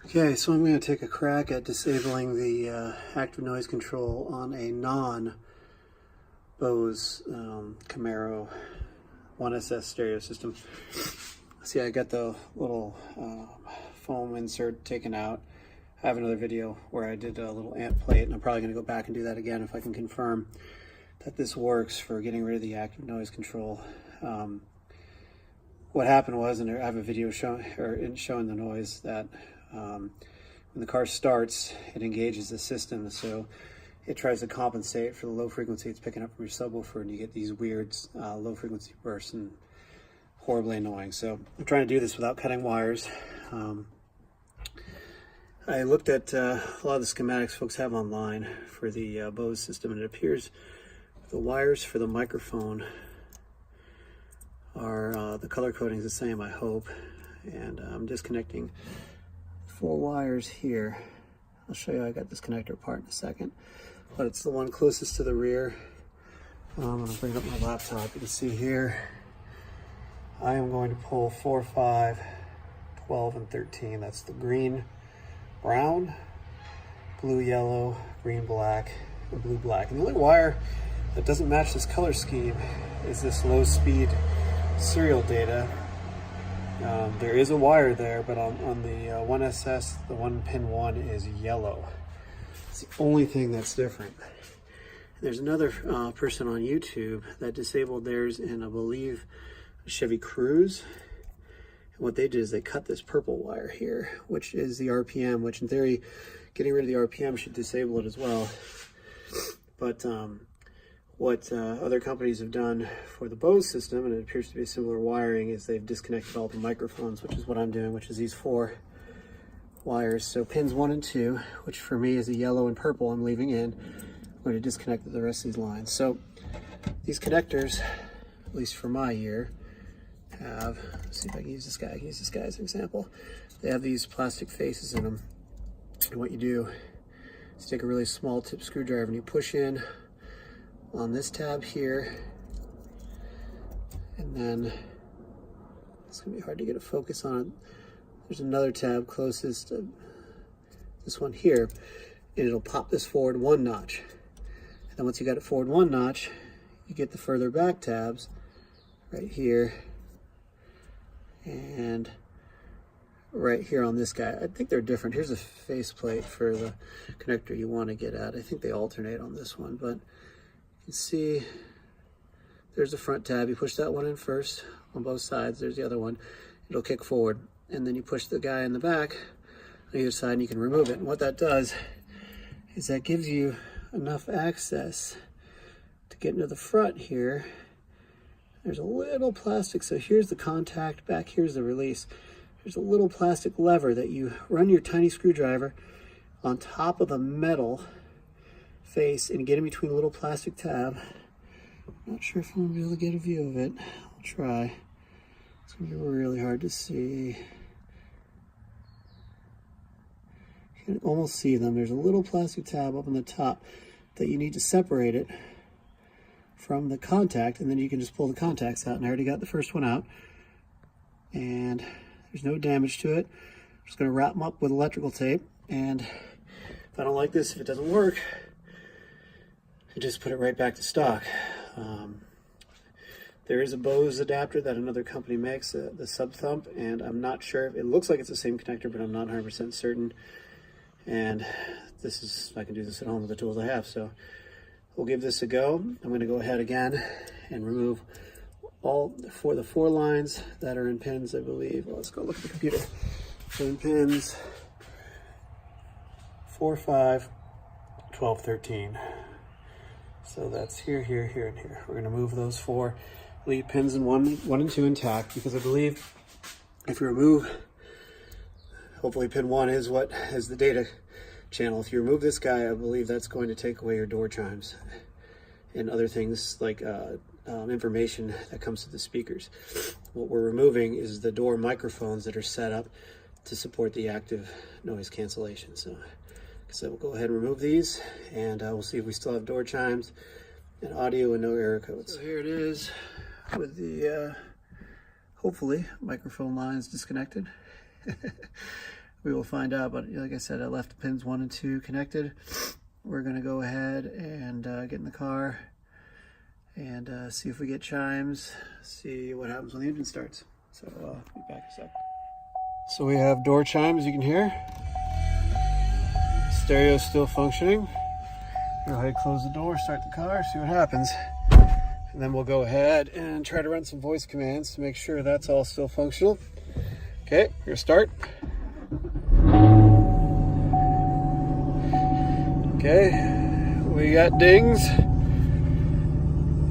Okay, so I'm going to take a crack at disabling the active noise control on a non-Bose Camaro 1SS stereo system. See, I got the little foam insert taken out. I have another video where I did a little amp plate, and I'm probably going to go back and do that again if I can confirm that this works for getting rid of the active noise control. What happened was, and I have a video showing the noise, that when the car starts, it engages the system, so it tries to compensate for the low frequency it's picking up from your subwoofer, and you get these weird low frequency bursts, and horribly annoying. So I'm trying to do this without cutting wires. I looked at a lot of the schematics folks have online for the Bose system, and it appears the wires for the microphone are the color coding is the same, I hope. And I'm disconnecting 4 wires here. I'll show you how I got this connector apart in a second, but it's the one closest to the rear. I'm going to bring up my laptop. You can see here I am going to pull 4, 5, 12, and 13. That's the green, brown, blue, yellow, green, black, and blue, black. And the only wire that doesn't match this color scheme is this low speed serial data. There is a wire there, but on the 1SS, the 1-pin 1 is yellow. It's the only thing that's different. There's another person on YouTube that disabled theirs in, I believe, a Chevy Cruze. And what they did is they cut this purple wire here, which is the RPM, which in theory, getting rid of the RPM should disable it as well. But what other companies have done for the Bose system, and it appears to be similar wiring, is they've disconnected all the microphones, which is what I'm doing, which is these 4 wires. So pins 1 and 2, which for me is a yellow and purple, I'm leaving in. I'm going to disconnect the rest of these lines. So these connectors, at least for my ear, have, let's see if I can use this guy. I can use this guy as an example. They have these plastic faces in them. And what you do is take a really small tip screwdriver and you push in on this tab here, and then it's gonna be hard to get a focus on it. There's another tab closest to this one here, and it'll pop this forward 1 notch. And then once you got it forward 1 notch, you get the further back tabs right here and right here on this guy. I think they're different. Here's a faceplate for the connector you want to get at. I think they alternate on this one, but you can see there's the front tab. You push that one in first on both sides. There's the other one. It'll kick forward, and then you push the guy in the back on either side and you can remove it. And what that does is that gives you enough access to get into the front here. There's a little plastic, so here's the contact, back here's the release. There's a little plastic lever that you run your tiny screwdriver on top of the metal face and get in between a little plastic tab. Not sure if I'm gonna be able to get a view of it. I'll try. It's gonna be really hard to see. You can almost see them. There's a little plastic tab up on the top that you need to separate it from the contact, and then you can just pull the contacts out. And I already got the first one out, and there's no damage to it. I'm just gonna wrap them up with electrical tape, and if I don't like this, if it doesn't work, I just put it right back to stock. There is a Bose adapter that another company makes, the Sub Thump, and I'm not sure. It looks like it's the same connector, but I'm not 100% certain. And this is, I can do this at home with the tools I have, so we'll give this a go. I'm going to go ahead again and remove all the 4 lines that are in pins, I believe. Well, let's go look at the computer. So in pins 4, 5, 12, 13. So that's here, here, here, and here. We're going to move those 4 lead pins in 1 and 2 intact, because I believe if you remove, hopefully pin 1 is what is the data channel. If you remove this guy, I believe that's going to take away your door chimes and other things like information that comes to the speakers. What we're removing is the door microphones that are set up to support the active noise cancellation. So we'll go ahead and remove these, and we'll see if we still have door chimes and audio and no error codes. So here it is with the hopefully microphone lines disconnected. We will find out, but like I said, I left the pins 1 and 2 connected. We're gonna go ahead and get in the car and see if we get chimes, see what happens when the engine starts. So I'll be back in a sec. So we have door chimes, you can hear. Stereo's still functioning. Go ahead, close the door, start the car, see what happens. And then we'll go ahead and try to run some voice commands to make sure that's all still functional. Okay, we're gonna start. Okay, we got dings.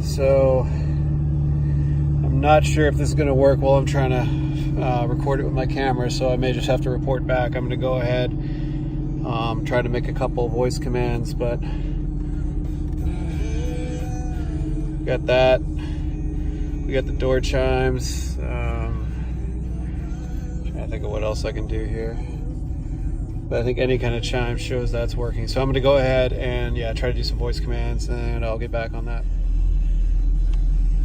So I'm not sure if this is gonna work while I'm trying to record it with my camera, so I may just have to report back. I'm gonna go ahead, try to make a couple of voice commands, but got that. We got the door chimes. Trying to think of what else I can do here. But I think any kind of chime shows that's working. So I'm gonna go ahead and try to do some voice commands, and I'll get back on that.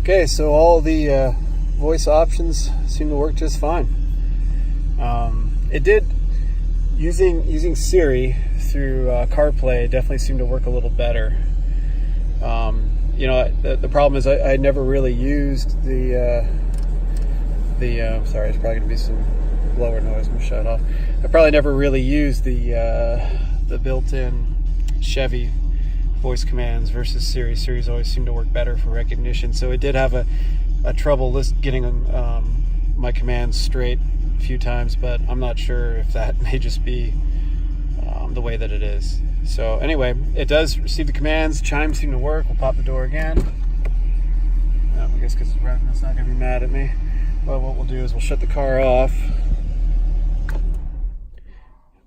Okay, so all the voice options seem to work just fine. It did, using Siri through CarPlay, definitely seemed to work a little better. You know, the problem is I never really used sorry, it's probably going to be some blower noise. I'm going to shut it off. I probably never really used the built-in Chevy voice commands versus Siri. Siri's always seemed to work better for recognition. So it did have a trouble getting my commands straight a few times, but I'm not sure if that may just be the way that it is. So anyway, it does receive the commands. Chimes seem to work. We'll pop the door again. I guess because it's running, it's not going to be mad at me. But what we'll do is we'll shut the car off.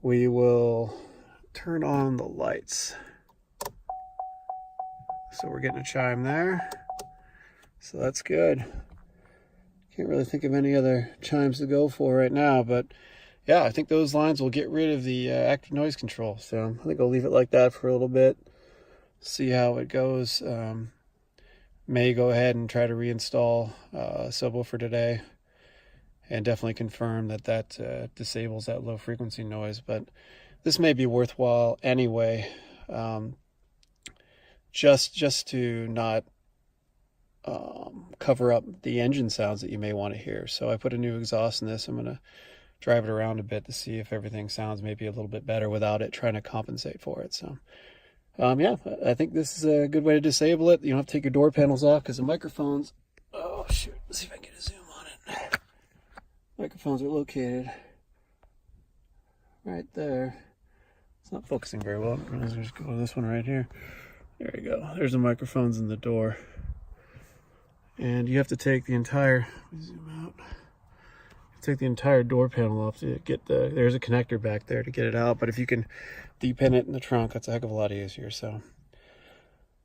We will turn on the lights. So we're getting a chime there. So that's good. Can't really think of any other chimes to go for right now, but yeah, I think those lines will get rid of the active noise control. So I think I'll leave it like that for a little bit, see how it goes. May go ahead and try to reinstall a subwoofer today and definitely confirm that disables that low frequency noise. But this may be worthwhile anyway, just to not cover up the engine sounds that you may want to hear. So I put a new exhaust in this. I'm going to drive it around a bit to see if everything sounds maybe a little bit better without it trying to compensate for it. So yeah, I think this is a good way to disable it. You don't have to take your door panels off because the microphones, oh shoot, let's see if I can get a zoom on it. Microphones are located right there. It's not focusing very well. Let's just go to this one right here. There you go. There's the microphones in the door. And you have to take the entire, zoom out. Take the entire door panel off to get there's a connector back there to get it out, but if you can depin it in the trunk, that's a heck of a lot easier. So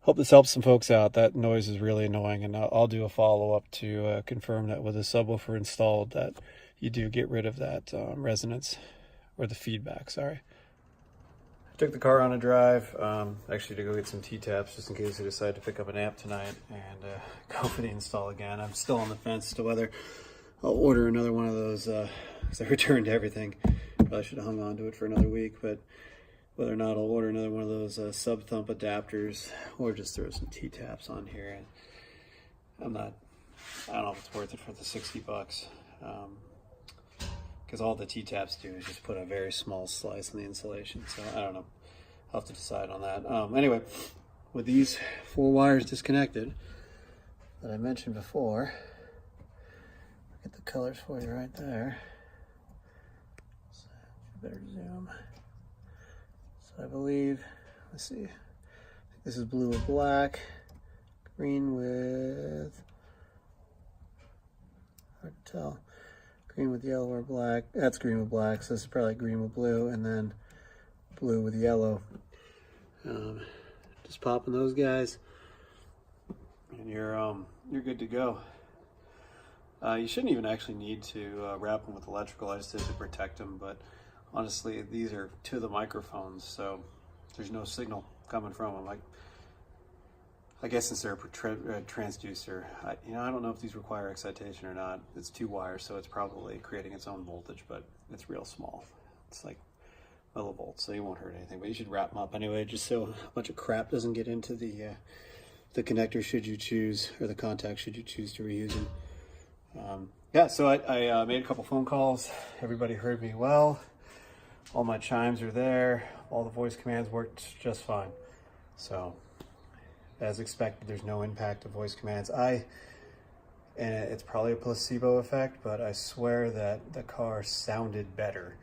hope this helps some folks out. That noise is really annoying, and I'll do a follow-up to confirm that with a subwoofer installed that you do get rid of that resonance, or the feedback, sorry. I took the car on a drive, actually to go get some T-taps just in case I decide to pick up an amp tonight and go for the install again. I'm still on the fence as to whether I'll order another one of those, because I returned everything. Probably should have hung on to it for another week, but whether or not I'll order another one of those sub-thump adapters or just throw some T-taps on here. And I don't know if it's worth it for the $60, because all the T-taps do is just put a very small slice on the insulation. So I don't know. I'll have to decide on that. Anyway, with these 4 wires disconnected that I mentioned before, get the colors for you right there. So better zoom. So I believe, let's see, I think this is blue with black, green with, hard to tell, green with yellow or black. That's green with black, so this is probably green with blue, and then blue with yellow. Just popping those guys, and you're good to go. You shouldn't even actually need to wrap them with electrical. I just did to protect them, but honestly, these are to the microphones, so there's no signal coming from them. I guess since they're a transducer, I don't know if these require excitation or not. It's 2 wires, so it's probably creating its own voltage, but it's real small. It's like millivolts, so you won't hurt anything, but you should wrap them up anyway, just so a bunch of crap doesn't get into the connector should you choose, or the contact should you choose to reuse them. Yeah, so I made a couple phone calls. Everybody heard me well. All my chimes are there. All the voice commands worked just fine. So, as expected, there's no impact of voice commands. And it's probably a placebo effect, but I swear that the car sounded better.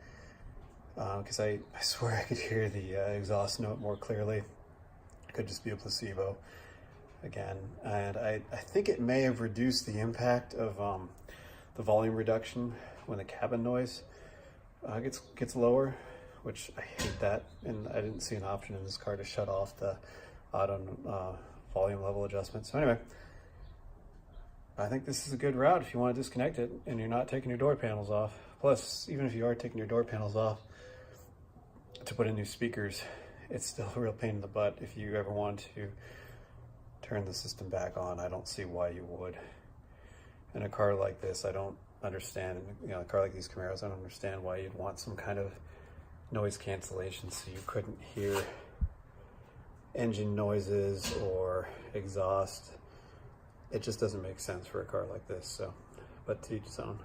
Because I swear I could hear the exhaust note more clearly. It could just be a placebo again. And I think it may have reduced the impact of the volume reduction when the cabin noise gets lower, which I hate that. And I didn't see an option in this car to shut off the auto volume level adjustment. So anyway, I think this is a good route if you want to disconnect it and you're not taking your door panels off. Plus, even if you are taking your door panels off to put in new speakers, it's still a real pain in the butt. If you ever want to turn the system back on, I don't see why you would. In a car like this, I don't understand, a car like these Camaros, I don't understand why you'd want some kind of noise cancellation so you couldn't hear engine noises or exhaust. It just doesn't make sense for a car like this, so, but to each his own.